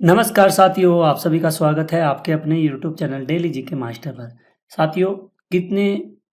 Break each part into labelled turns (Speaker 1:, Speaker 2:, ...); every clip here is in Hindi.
Speaker 1: नमस्कार साथियों, आप सभी का स्वागत है आपके अपने YouTube channel daily GK master पर। साथियों, कितने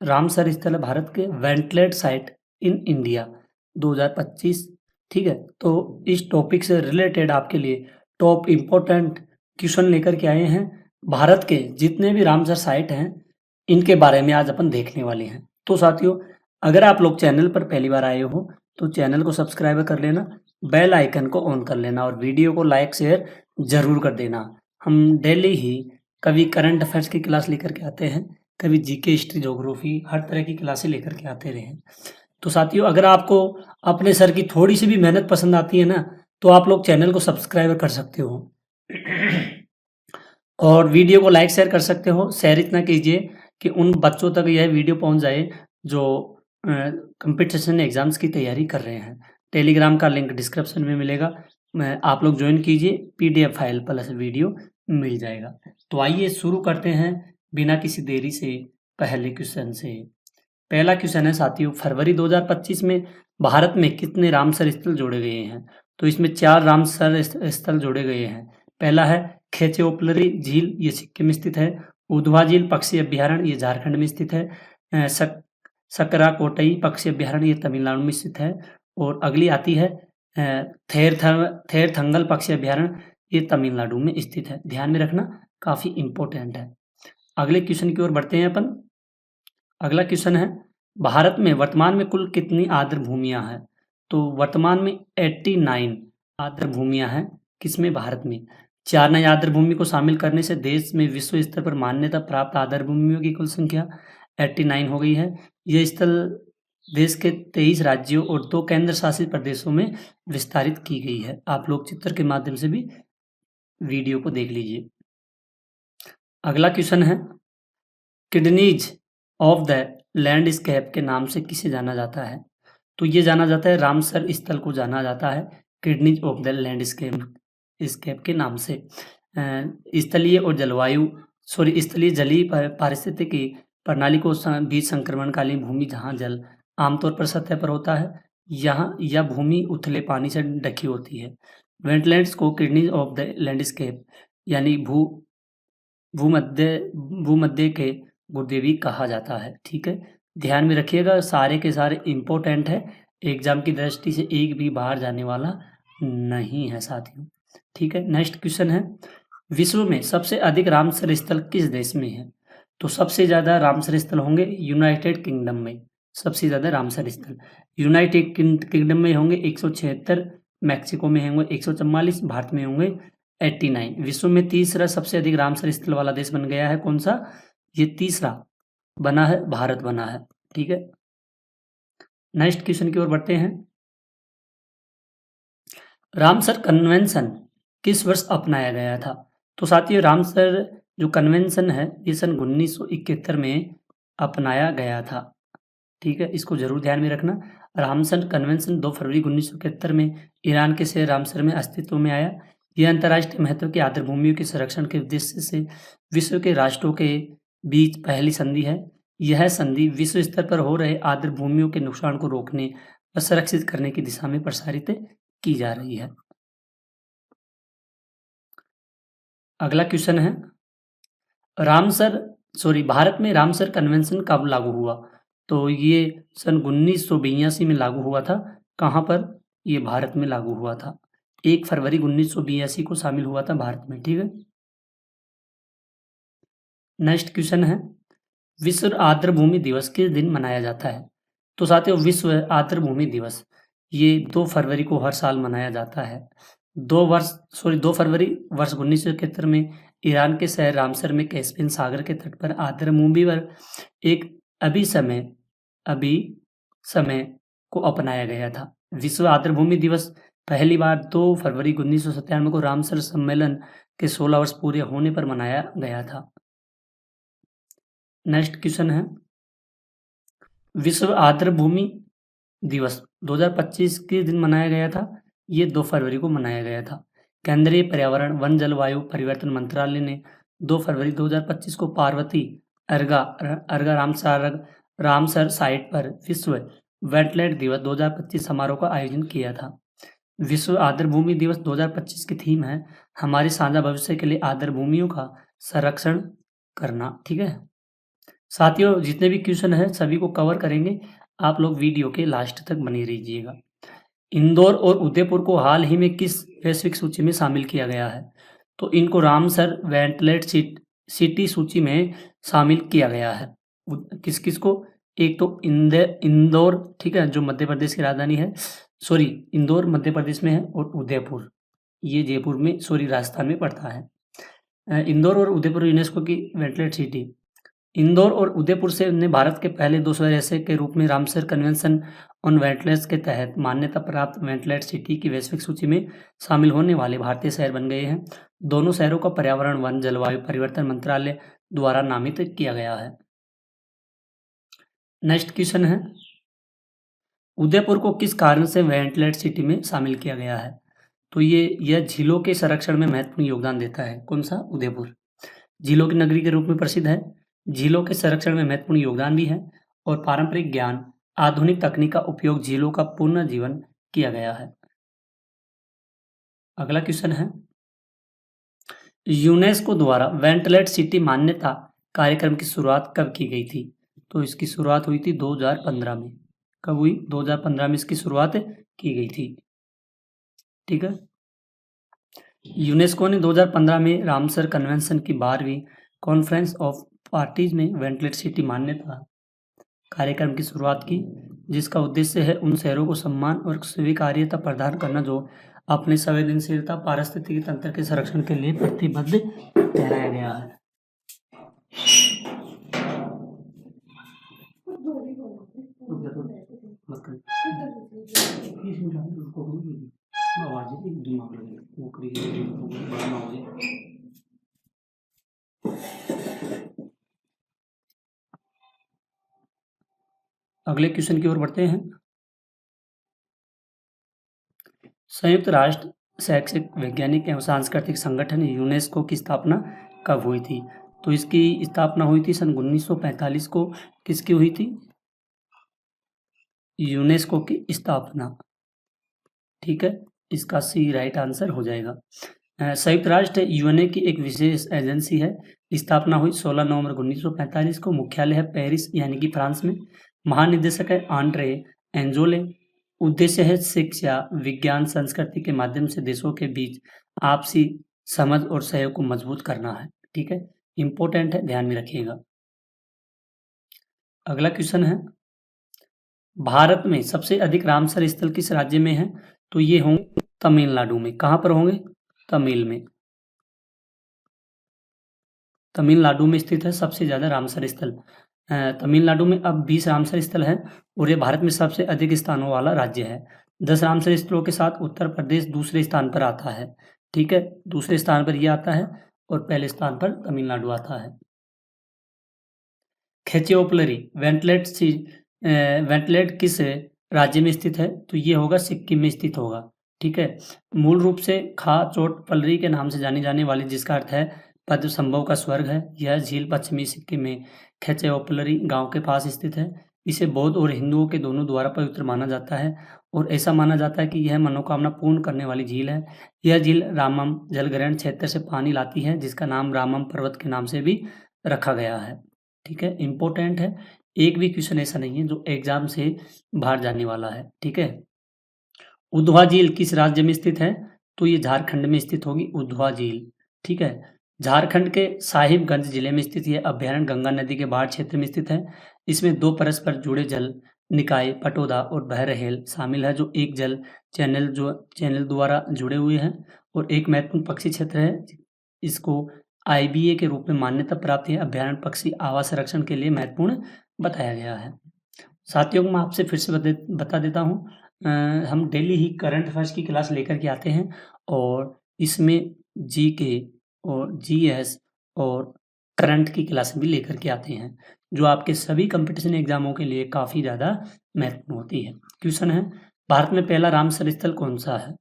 Speaker 1: रामसर स्थल है भारत के वेंटिलेट साइट इन इंडिया 2025। ठीक है, तो इस टॉपिक से रिलेटेड आपके लिए टॉप इम्पोर्टेंट क्वेश्चन लेकर के आए हैं। भारत के जितने भी रामसर साइट हैं, इनके बारे में आज अपन देखने वाले हैं। तो साथियों, अगर आप लोग चैनल पर पहली बार आए हो तो चैनल को सब्सक्राइब कर लेना, बेल आइकन को ऑन कर लेना और वीडियो को लाइक शेयर ज़रूर कर देना। हम डेली ही कभी करंट अफेयर्स की क्लास लेकर के आते हैं, कभी जीके, हिस्ट्री, ज्योग्राफी, हर तरह की क्लासें लेकर के आते रहे हैं। तो साथियों, अगर आपको अपने सर की थोड़ी-सी भी मेहनत पसंद आती है ना, तो आप लोग चैनल को सब्सक्राइब कर सकते हो। और वीडियो को लाइक शेयर कर सकते हो। शेयर इतना कीजिए कि उन बच्चों तक यह वीडियो पहुँच जाए जो कॉम्पिटिशन एग्ज़ाम्स की तैयारी कर रहे हैं। टेलीग्राम का लिंक डिस्क्रिप्शन में मिलेगा। आप लोग जॉइन कीजिए, पीडीएफ फाइल प्लस वीडियो मिल जाएगा। तो आइए शुरू करते हैं बिना किसी देरी से पहले क्वेश्चन से। पहला क्वेश्चन है साथियों, फरवरी 2025 में भारत में कितने रामसर स्थल जोड़े गए हैं? तो इसमें 4 रामसर स्थल जोड़े गए हैं। पहला है खेचेओपलरी झील, ये सिक्किम में स्थित है। उधवा झील पक्षी अभ्यारण्य, ये झारखंड में स्थित है। सकराकोटई पक्षी अभ्यारण्य, ये तमिलनाडु में स्थित है। और अगली आती है थेरथंगल पक्षी अभ्यारण्य, ये तमिलनाडु में स्थित है। ध्यान में रखना, काफी इंपॉर्टेंट है। अगले क्वेश्चन की ओर बढ़ते हैं अपन। अगला क्वेश्चन है, भारत में वर्तमान में कुल कितनी आर्द्र भूमियां हैं? तो वर्तमान में 89 आर्द्र भूमियां हैं। किसमें? भारत में। 4 नई आर्द्र भूमि को शामिल करने से देश में विश्व स्तर पर मान्यता प्राप्त आर्द्र भूमियों की कुल संख्या 89 हो गई है। ये स्थल देश के 23 राज्यों और 2 केंद्र शासित प्रदेशों में विस्तारित की गई है। आप लोग चित्र के माध्यम से भी वीडियो को देख लीजिए। अगला क्वेश्चन है, किडनीज ऑफ द लैंडस्केप के नाम से किसे जाना जाता है? तो ये जाना जाता है, रामसर स्थल को जाना जाता है kidneys of the landscape scape के नाम से। स्थलीय और स्थलीय जलीय पारिस्थितिकी प्रणाली को बीच संक्रमणकालीन भूमि जहाँ जल आमतौर पर सतह पर होता है, यहाँ यह भूमि उथले पानी से ढकी होती है। वेटलैंड्स को किडनीज ऑफ द लैंडस्केप यानी भूमध्य भूमध्य के गुर्दे भी कहा जाता है। ठीक है, ध्यान में रखिएगा, सारे के सारे इंपॉर्टेंट है, एग्जाम की दृष्टि से एक भी बाहर जाने वाला नहीं है साथियों। ठीक है, नेक्स्ट क्वेश्चन है, विश्व में सबसे अधिक रामसर स्थल किस देश में है? तो सबसे ज्यादा रामसर स्थल होंगे यूनाइटेड किंगडम में। सबसे ज्यादा रामसर स्थल यूनाइटेड किंगडम में होंगे 176, मैक्सिको में होंगे 144, भारत में होंगे 89। विश्व में तीसरा सबसे अधिक रामसर स्थल वाला देश बन गया है कौन सा? ये तीसरा बना है, भारत बना है। ठीक है, नेक्स्ट क्वेश्चन की ओर बढ़ते हैं। रामसर कन्वेंशन किस वर्ष अपनाया गया था? तो साथियों, रामसर जो कन्वेंशन है ये सन 1971 में अपनाया गया था। ठीक है, इसको जरूर ध्यान में रखना। रामसर कन्वेंशन 2 फरवरी 1971 में ईरान के शहर रामसर में अस्तित्व में आया। यह अंतर्राष्ट्रीय महत्व की आर्द्र भूमियों के संरक्षण के उद्देश्य से विश्व के राष्ट्रों के बीच पहली संधि है। यह संधि विश्व स्तर पर हो रहे आर्द्र भूमियों के नुकसान को रोकने व संरक्षित करने की दिशा में प्रसारित की जा रही है। अगला क्वेश्चन है, भारत में रामसर कन्वेंशन कब लागू हुआ? तो ये सन 1982 में लागू हुआ था। कहाँ पर? ये भारत में लागू हुआ था। 1 फरवरी 1982 को शामिल हुआ था भारत में। ठीक है, नेक्स्ट क्वेश्चन है, विश्व आर्द्र भूमि दिवस किस दिन मनाया जाता है? तो साथियों, विश्व आर्द्र भूमि दिवस ये 2 फरवरी को हर साल मनाया जाता है। 2 फरवरी वर्ष 1971 में ईरान के शहर रामसर में कैस्पियन सागर के तट पर आर्द्र भूमि पर एक अभी समय को अपनाया गया था। विश्व आर्द्र भूमि दिवस पहली बार 2 फरवरी 1997 को रामसर सम्मेलन के 16 वर्ष पूरे होने पर मनाया गया था। नेक्स्ट क्वेश्चन है, विश्व आर्द्र भूमि दिवस 2025 के दिन मनाया गया था। ये 2 फरवरी को मनाया गया था। केंद्रीय पर्यावरण वन जलवायु परिवर्तन मंत्रालय ने 2 फरवरी 2025 को पार्वती अर्गा रामसर साइट पर विश्व वेटलैंड दिवस 2025 समारोह का आयोजन किया था। विश्व आर्द्र भूमि दिवस 2025 की थीम है हमारे साझा भविष्य के लिए आर्द्र भूमियों का संरक्षण करना। ठीक है साथियों, जितने भी क्वेश्चन है सभी को कवर करेंगे, आप लोग वीडियो के लास्ट तक बने रहिएगा। इंदौर और उदयपुर को हाल ही में किस वैश्विक सूची में शामिल किया गया है? तो इनको रामसर वेंटिलेट सिटी सूची में शामिल किया गया है। किस किस को? एक तो इंदौर, ठीक है, जो मध्य प्रदेश की राजधानी है, सॉरी इंदौर मध्य प्रदेश में है, और उदयपुर ये जयपुर में, सॉरी राजस्थान में पड़ता है। इंदौर और उदयपुर यूनेस्को की वेंटिलेट सिटी। इंदौर और उदयपुर से ने भारत के पहले 2 शहर ऐसे के रूप में रामसर कन्वेंशन ऑन वेंटिलेट्स के तहत मान्यता प्राप्त वेंटिलेट सिटी की वैश्विक सूची में शामिल होने वाले भारतीय शहर बन गए हैं। दोनों शहरों का पर्यावरण, वन, जलवायु परिवर्तन मंत्रालय द्वारा नामित किया गया है। नेक्स्ट क्वेश्चन है, उदयपुर को किस कारण से वेंटिलेट सिटी में शामिल किया गया है? तो यह झीलों के संरक्षण में महत्वपूर्ण योगदान देता है। कौन सा? उदयपुर झीलों की नगरी के रूप में प्रसिद्ध है, झीलों के संरक्षण में महत्वपूर्ण योगदान भी है, और पारंपरिक ज्ञान, आधुनिक तकनीक का उपयोग झीलों का पुनर्जीवन किया गया है। अगला क्वेश्चन है, यूनेस्को द्वारा वेंटिलेट सिटी मान्यता कार्यक्रम की शुरुआत कब की गई थी? तो इसकी शुरुआत हुई थी 2015 में। कब हुई? 2015 में इसकी शुरुआत की गई थी। ठीक है, यूनेस्को ने 2015 में रामसर कन्वेंशन की 12वीं कॉन्फ्रेंस ऑफ पार्टीज में वेंटिलेट सिटी मान्यता कार्यक्रम की शुरुआत की, जिसका उद्देश्य है उन शहरों को सम्मान और स्वीकार्यता प्रदान करना जो अपने संवेदनशीलता पारिस्थितिकी तंत्र के संरक्षण के लिए प्रतिबद्ध ठहराया गया है। अगले क्वेश्चन की ओर बढ़ते हैं। संयुक्त राष्ट्र शैक्षिक, वैज्ञानिक एवं सांस्कृतिक संगठन यूनेस्को की स्थापना कब हुई थी? तो इसकी स्थापना हुई थी सन 1945 को। किसकी हुई थी? यूनेस्को की स्थापना। ठीक है, इसका सी राइट आंसर हो जाएगा। संयुक्त राष्ट्र यूएनए की एक विशेष एजेंसी है। स्थापना हुई 16 नवंबर 1945 को। मुख्यालय है पेरिस यानी कि फ्रांस में। महानिदेशक है आंड्रे एंजोले। उद्देश्य है शिक्षा, विज्ञान, संस्कृति के माध्यम से देशों के बीच आपसी समझ और सहयोग को मजबूत करना है। ठीक है, इंपॉर्टेंट है, ध्यान में रखिएगा। अगला क्वेश्चन है, भारत में सबसे अधिक रामसर स्थल किस राज्य में है? तो ये होंगे तमिलनाडु में। कहां पर होंगे? तमिल में। तमिलनाडु में स्थित है सबसे ज्यादा रामसर स्थल। तमिलनाडु में अब 20 रामसर स्थल है, और ये भारत में सबसे अधिक स्थानों वाला राज्य है। 10 रामसर स्थलों के साथ उत्तर प्रदेश दूसरे स्थान पर आता है। ठीक है, दूसरे स्थान पर यह आता है, और पहले स्थान पर तमिलनाडु आता है। खेचियोपलरी वेंटिलेट किस राज्य में स्थित है? तो ये होगा सिक्किम में स्थित होगा। ठीक है, मूल रूप से खा चोट पलरी के नाम से जानी जाने वाली, जिसका अर्थ है पद्म संभव का स्वर्ग है, यह झील पश्चिमी सिक्किम में खेचेओपलरी गांव के पास स्थित है। इसे बौद्ध और हिंदुओं के दोनों द्वारा पवित्र माना जाता है, और ऐसा माना जाता है कि यह मनोकामना पूर्ण करने वाली झील है। यह झील रामम जलग्रहण क्षेत्र से पानी लाती है, जिसका नाम रामम पर्वत के नाम से भी रखा गया है। ठीक है, इंपॉर्टेंट है, एक भी क्वेश्चन ऐसा नहीं है जो एग्जाम से बाहर जाने वाला है। ठीक है, उद्धवा झील किस राज्य में स्थित है? तो ये झारखंड में स्थित होगी उद्धवा झील। ठीक है, झारखंड के साहिबगंज जिले में स्थित यह अभ्यारण्य गंगा नदी के बाढ़ क्षेत्र में स्थित है। इसमें 2 परस्पर जुड़े जल निकाय पटोदा और बहरहेल शामिल है, जो एक जल चैनल द्वारा जुड़े हुए हैं, और एक महत्वपूर्ण पक्षी क्षेत्र है। इसको IBA के रूप में मान्यता प्राप्त है। अभ्यारण्य पक्षी आवास संरक्षण के लिए महत्वपूर्ण बताया गया है। साथियों, मैं आपसे फिर से बता देता हूँ, हम डेली ही करंट अफेयर्स की क्लास लेकर के आते हैं, और इसमें GK और GS और करंट की क्लास भी लेकर के आते हैं, जो आपके सभी कंपटीशन एग्जामों के लिए काफ़ी ज़्यादा महत्वपूर्ण होती है। क्वेश्चन है, भारत में पहला रामसर स्थल कौन सा है?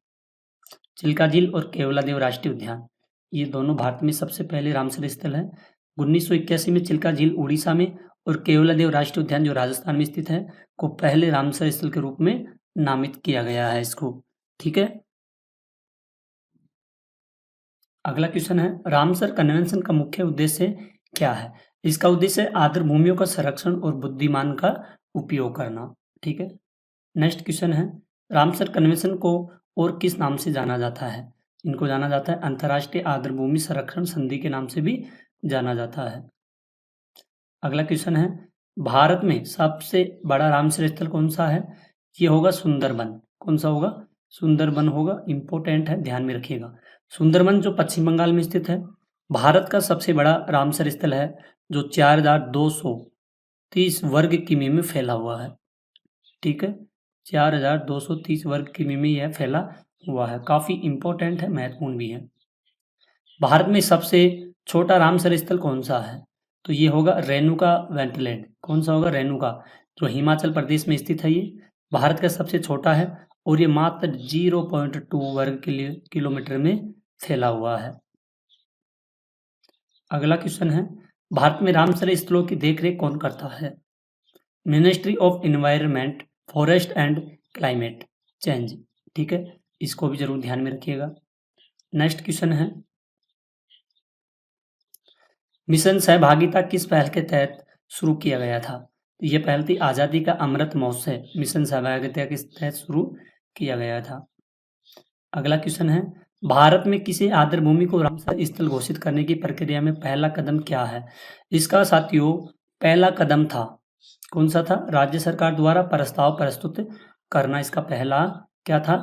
Speaker 1: चिल्का झील और केवलादेव राष्ट्रीय उद्यान, ये दोनों भारत में सबसे पहले रामसर स्थल है। 1981 में चिल्का झील उड़ीसा में और केवलादेव राष्ट्रीय उद्यान जो राजस्थान में स्थित है को पहले रामसर स्थल के रूप में नामित किया गया है इसको। ठीक है। अगला क्वेश्चन है, रामसर कन्वेंशन का मुख्य उद्देश्य क्या है? इसका उद्देश्य है आर्द्र भूमियों का संरक्षण और बुद्धिमान का उपयोग करना। ठीक है। नेक्स्ट क्वेश्चन है, रामसर कन्वेंशन को और किस नाम से जाना जाता है? इनको जाना जाता है अंतर्राष्ट्रीय आर्द्र भूमि संरक्षण संधि के नाम से भी जाना जाता है। अगला क्वेश्चन है, भारत में सबसे बड़ा रामसर स्थल कौन सा है? ये होगा सुंदरबन। कौन सा होगा? सुंदरबन होगा। इंपॉर्टेंट है, ध्यान में रखिएगा। सुंदरबन जो पश्चिम बंगाल में स्थित है, भारत का सबसे बड़ा रामसर स्थल है, जो 4230 वर्ग किमी में फैला हुआ है। ठीक है, 4230 वर्ग किमी में यह फैला हुआ है। काफी इंपॉर्टेंट है, महत्वपूर्ण भी है। भारत में सबसे छोटा रामसर स्थल कौन सा है? तो ये होगा रेणुका वेटलैंड। कौन सा होगा? रेणुका, जो हिमाचल प्रदेश में स्थित है। ये भारत का सबसे छोटा है और ये मात्र 0.2 वर्ग किलोमीटर में फैला हुआ है। अगला क्वेश्चन है, भारत में रामसर स्थलों की देखरेख कौन करता है? Ministry of environment, forest and climate change. ठीक है, इसको भी जरूर ध्यान में रखिएगा। नेक्स्ट क्वेश्चन है, मिशन सहभागिता किस पहल के तहत शुरू किया गया था? तो ये पहल थी आज़ादी का अमृत महोत्सव। मिशन सहभागिता के तहत शुरू किया गया था। अगला क्वेश्चन है, भारत में किसी आर्द्र भूमि को रामसर स्थल घोषित करने की प्रक्रिया में पहला कदम क्या है? इसका साथियों पहला कदम था, कौन सा था? राज्य सरकार द्वारा प्रस्ताव प्रस्तुत करना इसका पहला क्या था?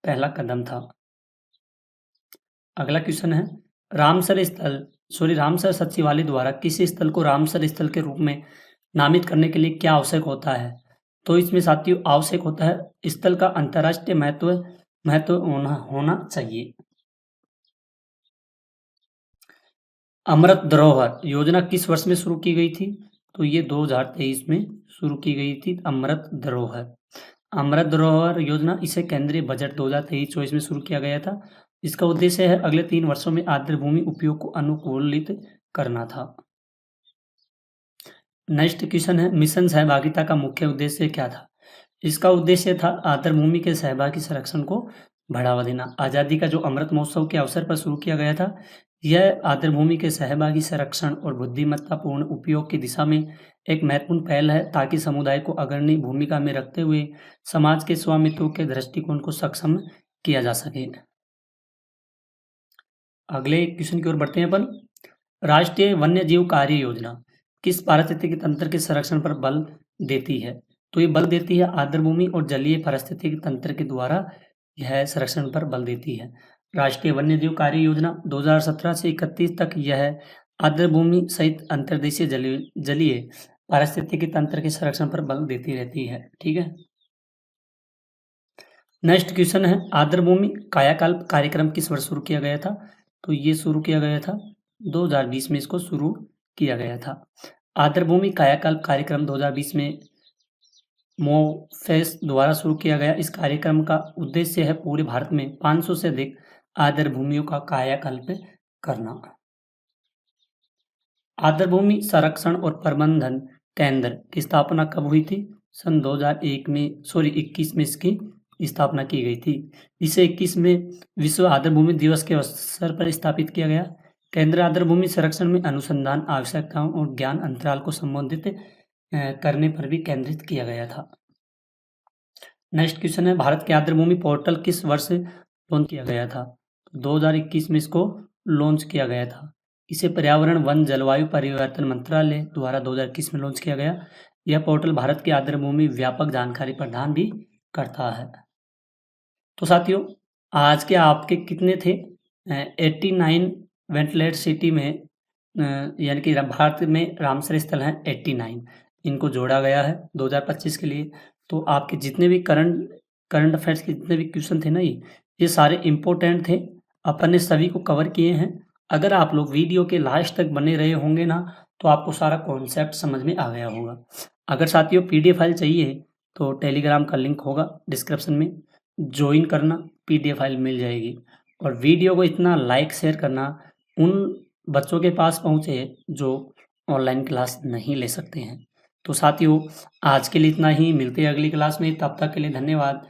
Speaker 1: पहला कदम था। अगला क्वेश्चन है, रामसर सचिवालय द्वारा किसी स्थल को रामसर स्थल के रूप में नामित करने के लिए क्या आवश्यक होता है? तो इसमें साथियों आवश्यक होता है स्थल का अंतर्राष्ट्रीय महत्व होना चाहिए। अमृत धरोहर योजना किस वर्ष में शुरू की गई थी? तो ये 2023 में शुरू की गई थी। अमृत धरोहर योजना, इसे केंद्रीय बजट 2023-24 में शुरू किया गया था। इसका उद्देश्य है अगले 3 वर्षों में आर्द्र भूमि उपयोग को अनुकूलित करना था। नेक्स्ट क्वेश्चन है, मिशन सहभागिता का मुख्य उद्देश्य क्या था? इसका उद्देश्य था आर्द्र भूमि के सहभागी संरक्षण को बढ़ावा देना। आज़ादी का जो अमृत महोत्सव के अवसर पर शुरू किया गया था, यह आर्द्र भूमि के सहभागी संरक्षण और बुद्धिमत्तापूर्ण उपयोग की दिशा में एक महत्वपूर्ण पहल है, ताकि समुदाय को अग्रणी भूमिका में रखते हुए समाज के स्वामित्व के दृष्टिकोण को सक्षम किया जा सके। अगले क्वेश्चन की ओर बढ़ते हैं अपन। राष्ट्रीय वन्य जीव कार्य योजना किस पारिस्थितिकी तंत्र के संरक्षण पर बल देती है? तो ये बल देती है आर्द्र भूमि और जलीय पारिस्थितिकी तंत्र के द्वारा यह संरक्षण पर बल देती है। राष्ट्रीय वन्य जीव कार्य योजना 2017 से 31 तक यह आर्द्र भूमि सहित अंतर्देशीय जलीय पारिस्थितिकी तंत्र के संरक्षण पर बल देती रहती है। ठीक है। नेक्स्ट क्वेश्चन है, आर्द्र भूमि कायाकल्प कार्यक्रम किस वर्ष शुरू किया गया था? तो ये शुरू किया गया था 2020 में, इसको शुरू किया गया था। आर्द्र भूमि कायाकल्प कार्यक्रम 2020 में मोफेस द्वारा शुरू किया गया। इस कार्यक्रम का उद्देश्य है पूरे भारत में 500 से अधिक आर्द्र भूमियों का कायाकल्प करना। आर्द्र भूमि संरक्षण और प्रबंधन केंद्र की स्थापना कब हुई थी? सन 21 में इसकी स्थापना की गई थी। इसे 21 में विश्व आर्द्र भूमि दिवस के अवसर पर स्थापित किया गया। केंद्र आर्द्र भूमि संरक्षण में अनुसंधान आवश्यकताओं और ज्ञान अंतराल को संबोधित करने पर भी केंद्रित किया गया था। नेक्स्ट क्वेश्चन है, भारत के आर्द्र भूमि पोर्टल किस वर्ष लॉन्च किया गया था? 2021 में इसको लॉन्च किया गया था। इसे पर्यावरण वन जलवायु परिवर्तन मंत्रालय द्वारा 2021 में लॉन्च किया गया। यह पोर्टल भारत की आर्द्र भूमि व्यापक जानकारी प्रदान भी करता है। तो साथियों आज के आपके कितने थे? 89 वेंटिलेट सिटी में यानी कि भारत में रामसर स्थल हैं 89, इनको जोड़ा गया है 2025 के लिए। तो आपके जितने भी करंट अफेयर्स के जितने भी क्वेश्चन थे ना, ये सारे इम्पोर्टेंट थे। अपन ने सभी को कवर किए हैं। अगर आप लोग वीडियो के लास्ट तक बने रहे होंगे ना, तो आपको सारा कॉन्सेप्ट समझ में आ गया होगा। अगर साथियों पीडीएफ फाइल चाहिए तो टेलीग्राम का लिंक होगा डिस्क्रिप्शन में, ज्वाइन करना, पीडीएफ फाइल मिल जाएगी। और वीडियो को इतना लाइक शेयर करना उन बच्चों के पास पहुँचे जो ऑनलाइन क्लास नहीं ले सकते हैं। तो साथियों आज के लिए इतना ही, मिलते हैं अगली क्लास में। तब तक के लिए धन्यवाद।